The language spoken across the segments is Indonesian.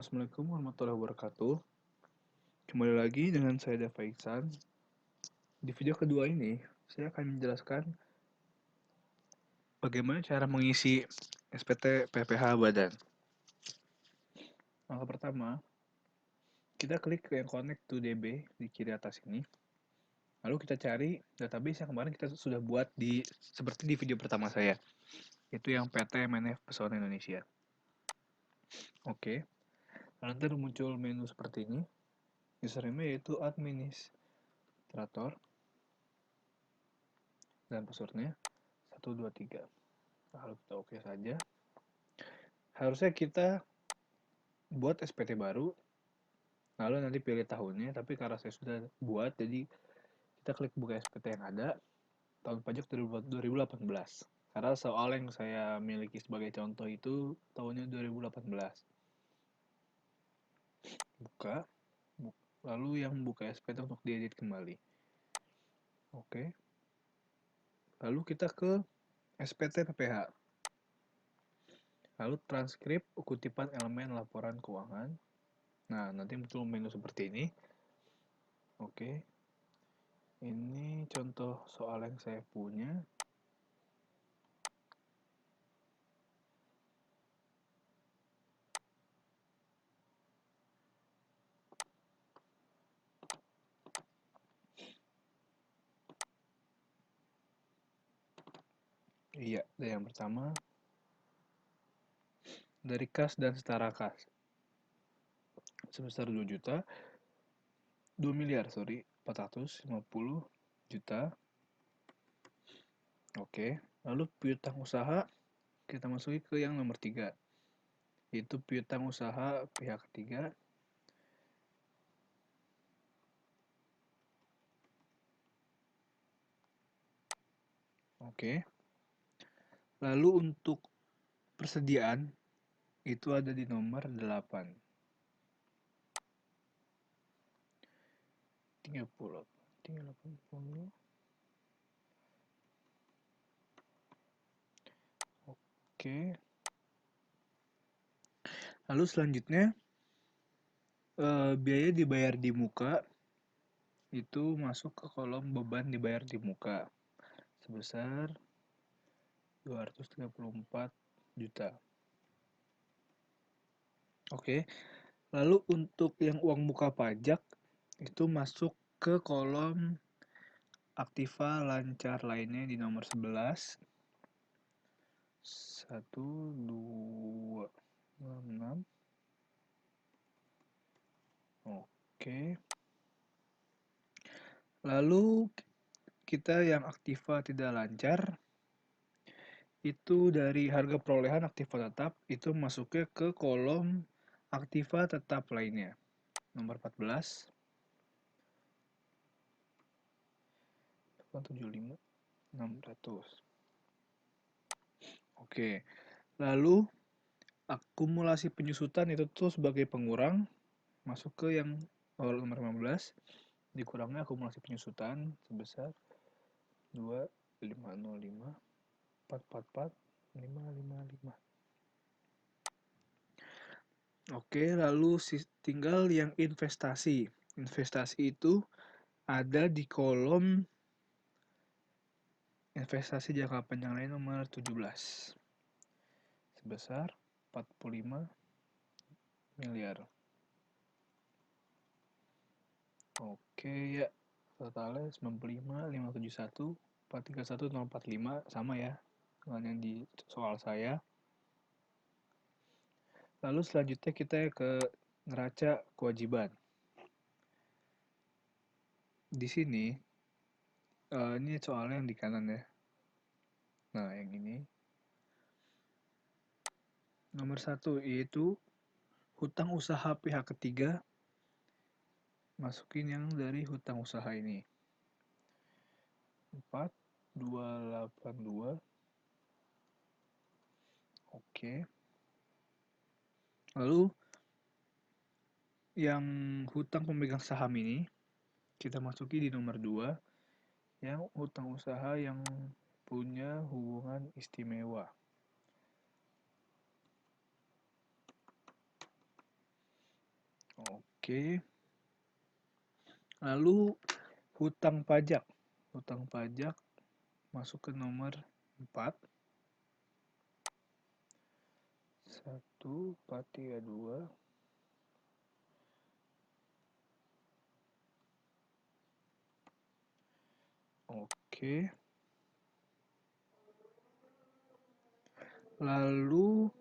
Assalamualaikum warahmatullahi wabarakatuh. Kembali lagi dengan saya Dava Iksan. Di video kedua ini, saya akan menjelaskan bagaimana cara mengisi SPT PPH Badan. Langkah pertama, kita klik ke yang Connect to DB di kiri atas ini. Lalu kita cari database yang kemarin kita sudah buat seperti di video pertama saya, yaitu yang PT MNF Pesawat Indonesia. Oke, nanti muncul menu seperti ini. Username yaitu administrator dan passwordnya 123. Lalu kita oke saja. Harusnya kita buat SPT baru, lalu nanti pilih tahunnya, tapi karena saya sudah buat, jadi kita klik buka SPT yang ada, tahun pajak 2018. Karena soal yang saya miliki sebagai contoh itu tahunnya 2018. Buka, lalu yang buka SPT untuk diedit kembali. Oke. Lalu kita ke SPT PPH. Lalu transkrip kutipan elemen laporan keuangan. Nah, nanti muncul menu seperti ini. Oke. Ini contoh soal yang saya punya. Iya, yang pertama dari kas dan setara kas sebesar 2 juta, 2 miliar, 450 juta. Oke, lalu piutang usaha kita masuki ke yang nomor 3, yaitu piutang usaha pihak ketiga. Oke. Lalu untuk persediaan itu ada di nomor 8. 38. 380. Oke. Lalu selanjutnya biaya dibayar di muka itu masuk ke kolom beban dibayar di muka sebesar 234 juta. Oke. Lalu untuk yang uang muka pajak itu masuk ke kolom aktiva lancar lainnya di nomor 11. 1 2 6. Oke. Lalu kita yang aktiva tidak lancar itu dari harga perolehan aktiva tetap itu masuknya ke kolom aktiva tetap lainnya nomor 14 75 600. Oke, lalu akumulasi penyusutan itu tuh sebagai pengurang masuk ke yang nomor 15, dikurangnya akumulasi penyusutan sebesar 2505 444 555. Oke, lalu tinggal yang investasi. Investasi itu ada di kolom investasi jangka panjang lain nomor 17 sebesar 45 miliar. Oke ya, totalnya 95 571 431 045 sama ya dengan yang di soal saya. Lalu selanjutnya kita ke neraca kewajiban. Di sini ini soalnya yang di kanan ya. Nah, yang ini nomor 1 yaitu hutang usaha pihak ketiga. Masukin yang dari hutang usaha ini. 4282. Oke. Lalu yang hutang pemegang saham ini kita masuki di nomor 2, yang hutang usaha yang punya hubungan istimewa. Oke. Lalu hutang pajak. Hutang pajak masuk ke nomor 4. 1, 4, 3, 2. Oke. Lalu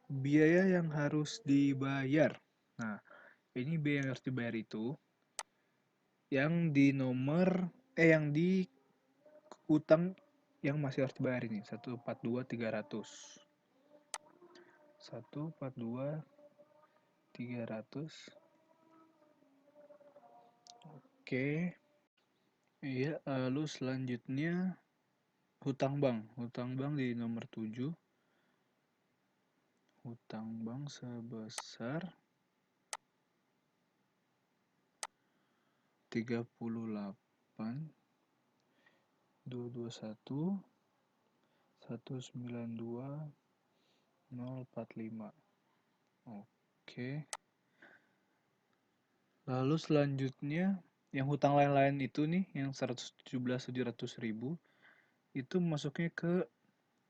biaya yang harus dibayar. Nah, ini biaya yang harus dibayar itu yang di nomor yang di utang yang masih harus dibayar ini 142.300. 142.300. Oke. Iya, lalu selanjutnya hutang bank. Hutang bank di nomor 7. Hutang bank sebesar 38.221.192.045. Oke. Lalu selanjutnya yang hutang lain-lain itu nih yang 117.700.000 itu masuknya ke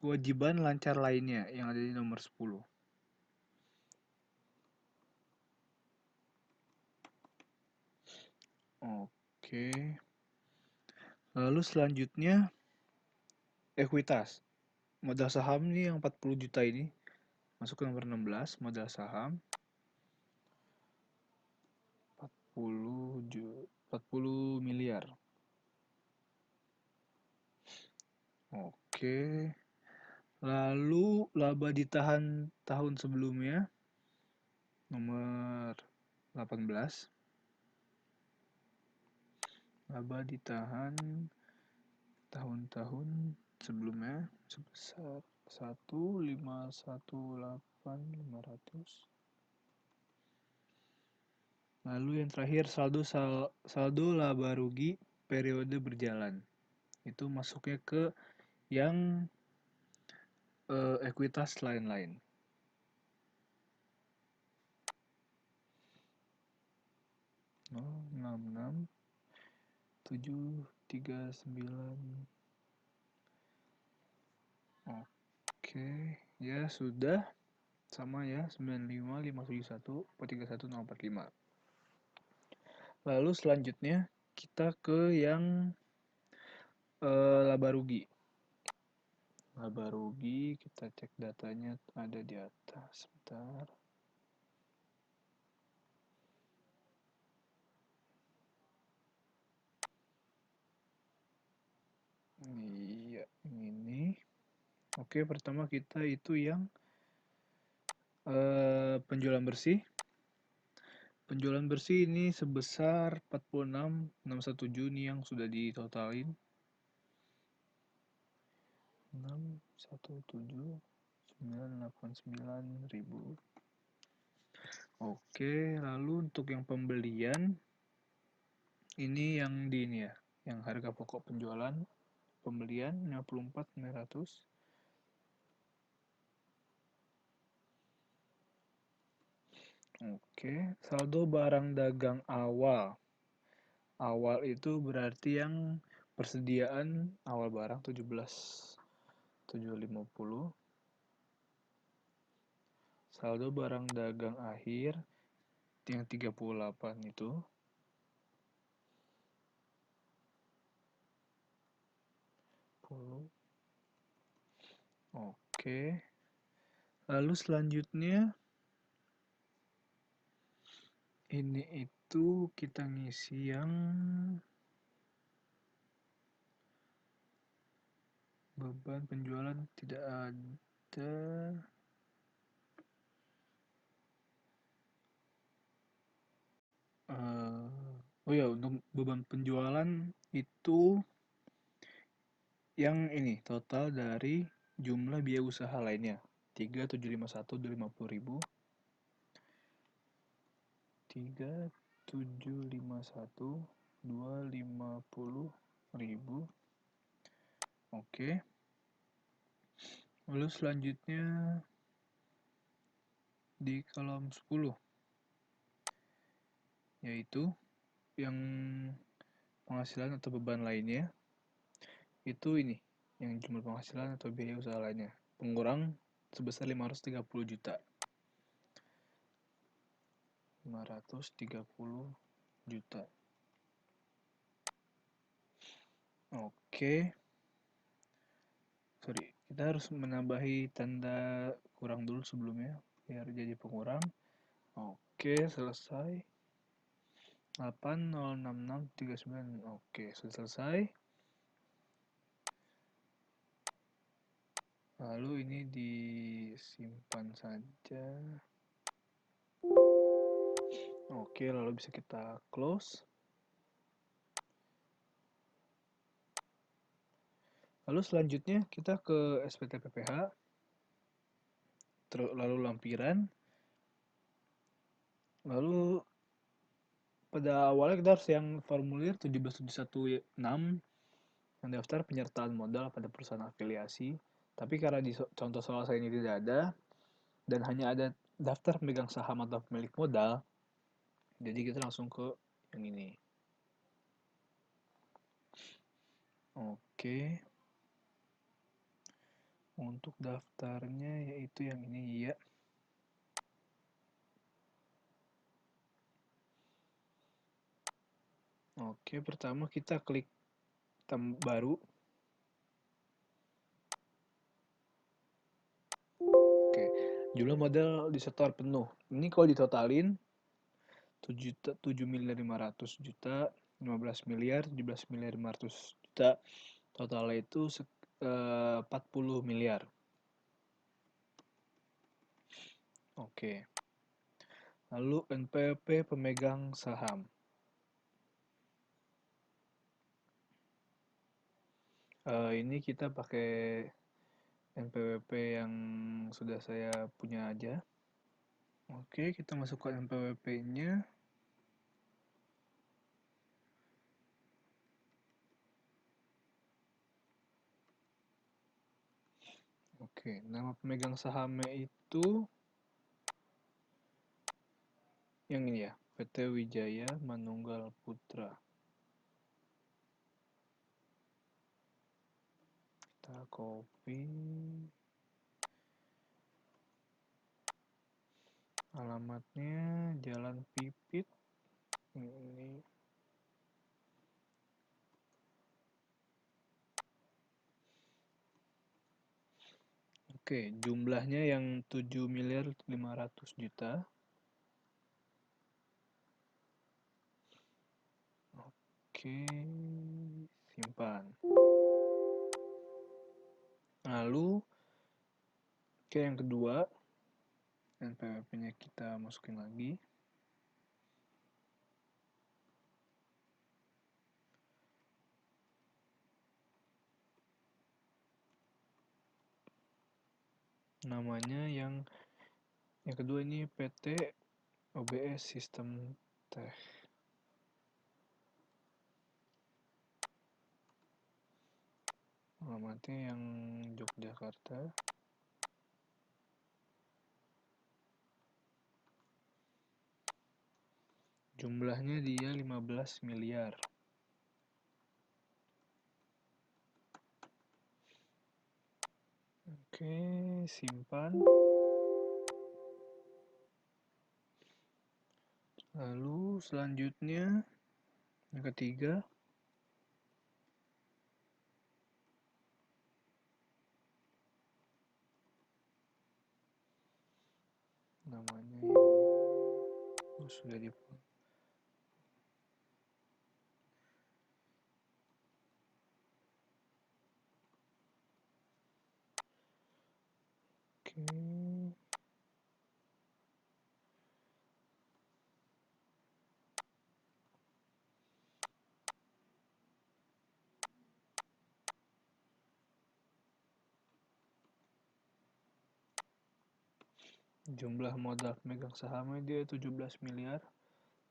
kewajiban lancar lainnya yang ada di nomor 10. Oke. Lalu selanjutnya ekuitas. Modal saham nih yang 40 juta ini masuk ke nomor 16, modal saham 40 miliar. Oke. Lalu laba ditahan tahun sebelumnya nomor 18. Laba ditahan tahun-tahun sebelumnya sebesar 1,518.500. Lalu yang terakhir saldo laba rugi periode berjalan. Itu masuknya ke yang ekuitas lain-lain. Oh, 66 739. Oke, ya sudah sama ya 95.571.431.045. Lalu selanjutnya kita ke yang laba rugi. Laba rugi kita cek datanya ada di atas. Sebentar. Iya, ini. Oke, pertama kita itu yang penjualan bersih. Penjualan bersih ini sebesar 46.617 nih yang sudah ditotalin. 617.989.000. Oke, lalu untuk yang pembelian ini yang di ini ya, yang harga pokok penjualan pembelian 54.900. Oke, saldo barang dagang awal. Awal itu berarti yang persediaan awal barang 17.750. Saldo barang dagang akhir yang 38 itu. Oke. Lalu selanjutnya ini itu kita ngisi yang beban penjualan tidak ada. Oh ya, untuk beban penjualan itu yang ini total dari jumlah biaya usaha lainnya 3.751.250.000. 3.751.250.000. Oke. Lalu selanjutnya di kolom 10 yaitu yang penghasilan atau beban lainnya itu ini, yang jumlah penghasilan atau biaya usaha lainnya pengurang sebesar 530 juta. 530 juta. Oke. Sorry, kita harus menambahi tanda kurang dulu sebelumnya biar jadi pengurang. Oke, selesai. 8066639. Oke, sudah selesai. Lalu ini disimpan saja. Oke, lalu bisa kita close. Lalu selanjutnya kita ke SPT PPH, lalu lampiran. Lalu pada awalnya kita harus yang formulir 17716 yang daftar penyertaan modal pada perusahaan afiliasi. Tapi karena di contoh soal saya ini tidak ada dan hanya ada daftar pemegang saham atau pemilik modal, jadi kita langsung ke yang ini. Oke. Untuk daftarnya yaitu yang ini ya. Oke, pertama kita klik baru. Oke, jumlah modal disetor penuh. Ini kalau ditotalin 7.500.000.000, 15 miliar, 17 miliar 500 juta. Totalnya itu 40 miliar. Oke. Lalu NPWP pemegang saham. Ini kita pakai NPWP yang sudah saya punya aja. Oke, kita masukkan NPWP-nya. Oke, nama pemegang sahamnya itu yang ini ya, PT Wijaya Manunggal Putra. Kita copy. Alamatnya Jalan Pipit. Ini. Oke, jumlahnya yang 7 miliar 500 juta. Oke, simpan. Lalu ke yang kedua, NPWP-nya kita masukin lagi. Namanya yang kedua ini PT OBS System Tech. Alamatnya yang Yogyakarta. Jumlahnya dia 15 miliar. Oke, simpan. Lalu selanjutnya yang ketiga. Namanya yang sudah di Oke. Jumlah modal pemegang sahamnya dia 17 miliar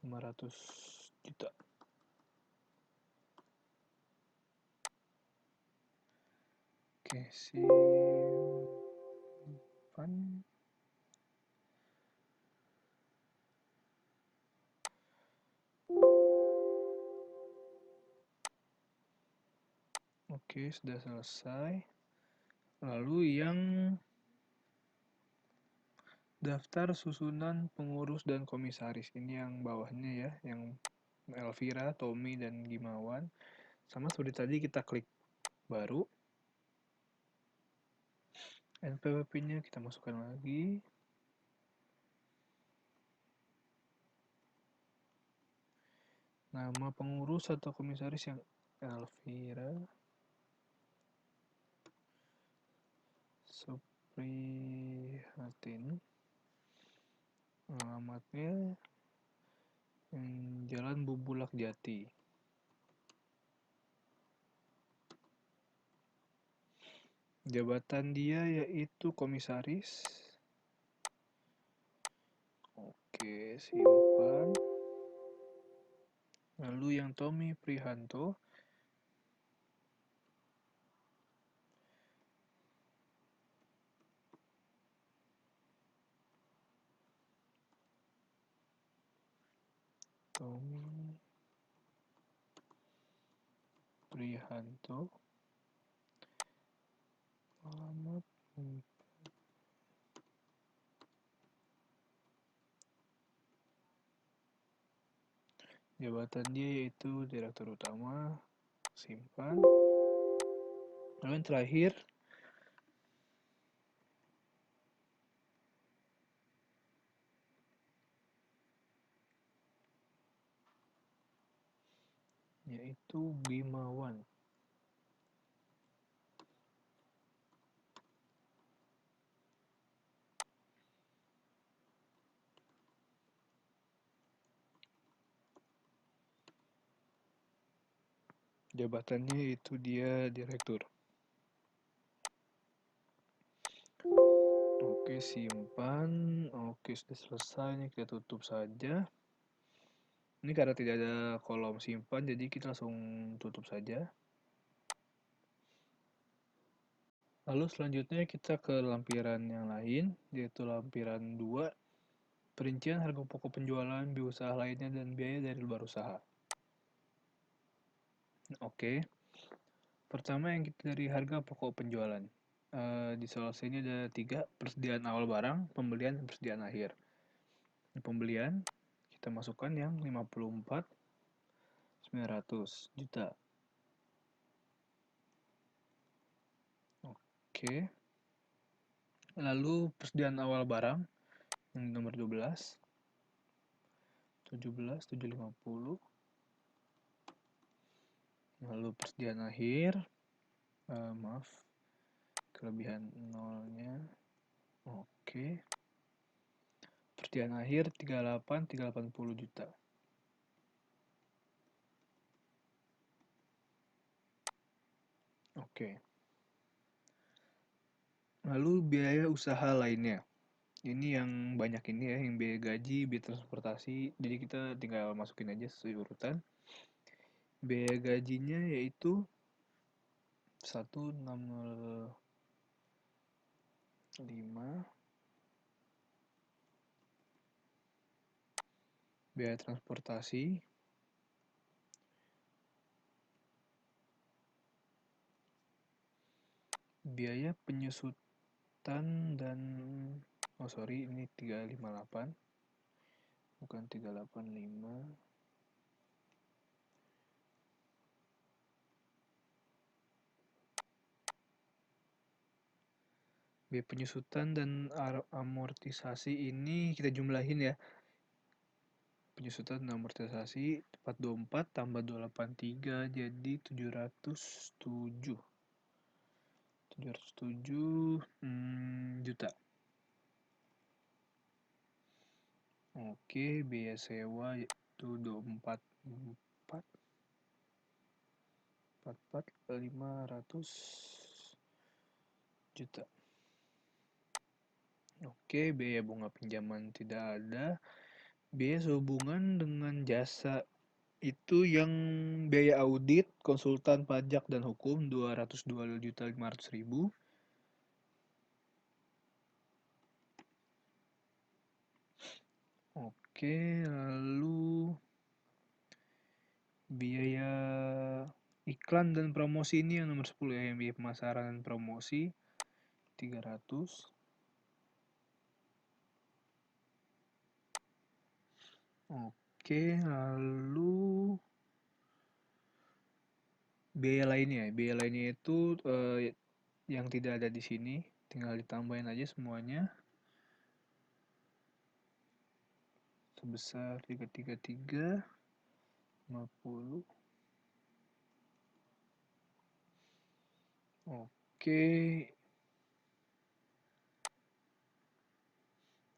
500 juta. Oke, simpan. Oke, sudah selesai. Lalu yang daftar susunan pengurus dan komisaris. Ini yang bawahnya ya, yang Elvira, Tommy, dan Gimawan. Sama seperti tadi kita klik baru. NPWP-nya kita masukkan lagi. Nama pengurus atau komisaris yang Elvira Suprihatin. Alamatnya Jalan Bubulak Jati. Jabatan dia yaitu komisaris. Oke, simpan. Lalu yang Tommy Prihanto. Tommy Prihanto. Alamat jabatan dia yaitu direktur utama. Simpan. Lalu yang terakhir yaitu Gimawan. Jabatannya itu dia direktur. Oke, simpan. Oke, sudah selesai. Ini kita tutup saja. Ini karena tidak ada kolom simpan, jadi kita langsung tutup saja. Lalu selanjutnya kita ke lampiran yang lain, yaitu lampiran 2, perincian harga pokok penjualan, biaya usaha lainnya, dan biaya dari luar usaha. Oke, pertama yang kita dari harga pokok penjualan. Di selesai ini ada 3, persediaan awal barang, pembelian, dan persediaan akhir. Di pembelian, kita masukkan yang 54.900 juta. Oke. Lalu persediaan awal barang yang nomor 12, 17.750. Lalu persediaan akhir, maaf, kelebihan nolnya. Oke. Persediaan akhir 38.380 juta. Oke. Lalu biaya usaha lainnya. Ini yang banyak ini ya, yang biaya gaji, biaya transportasi. Jadi kita tinggal masukin aja sesuai urutan. Biaya gajinya yaitu 165. Biaya transportasi. Biaya penyusutan dan ini 358 bukan 385. Biaya penyusutan dan amortisasi ini kita jumlahin ya. Penyusutan dan amortisasi 424 tambah 283 jadi 707 juta. Oke, biaya sewa itu 244 500 juta. Oke, biaya bunga pinjaman tidak ada. Biaya sehubungan dengan jasa itu yang biaya audit, konsultan pajak dan hukum 202.500.000. Oke, lalu biaya Iklan dan promosi ini yang nomor 10 ya, yang biaya pemasaran dan promosi 300. Oke, lalu biaya lainnya itu yang tidak ada di sini, tinggal ditambahin aja semuanya sebesar 333,50. Oke,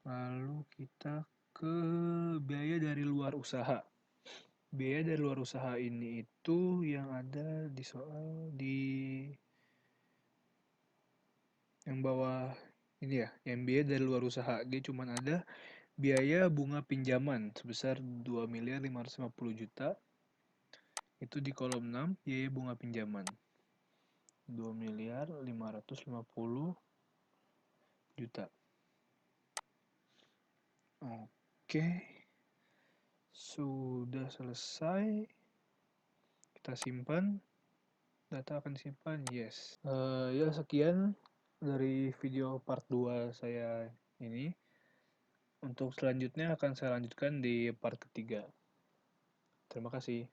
lalu kita ke biaya dari luar usaha. Biaya dari luar usaha ini itu yang ada di soal di yang bawah ini ya, yang biaya dari luar usaha. Dia cuma ada biaya bunga pinjaman sebesar 2.550.000.000. Itu di kolom 6, biaya bunga pinjaman 2.550.000.000. Oke, sudah selesai. Kita simpan. Data akan disimpan, yes. Ya sekian dari video part 2 saya ini. Untuk selanjutnya akan saya lanjutkan di part ketiga. Terima kasih.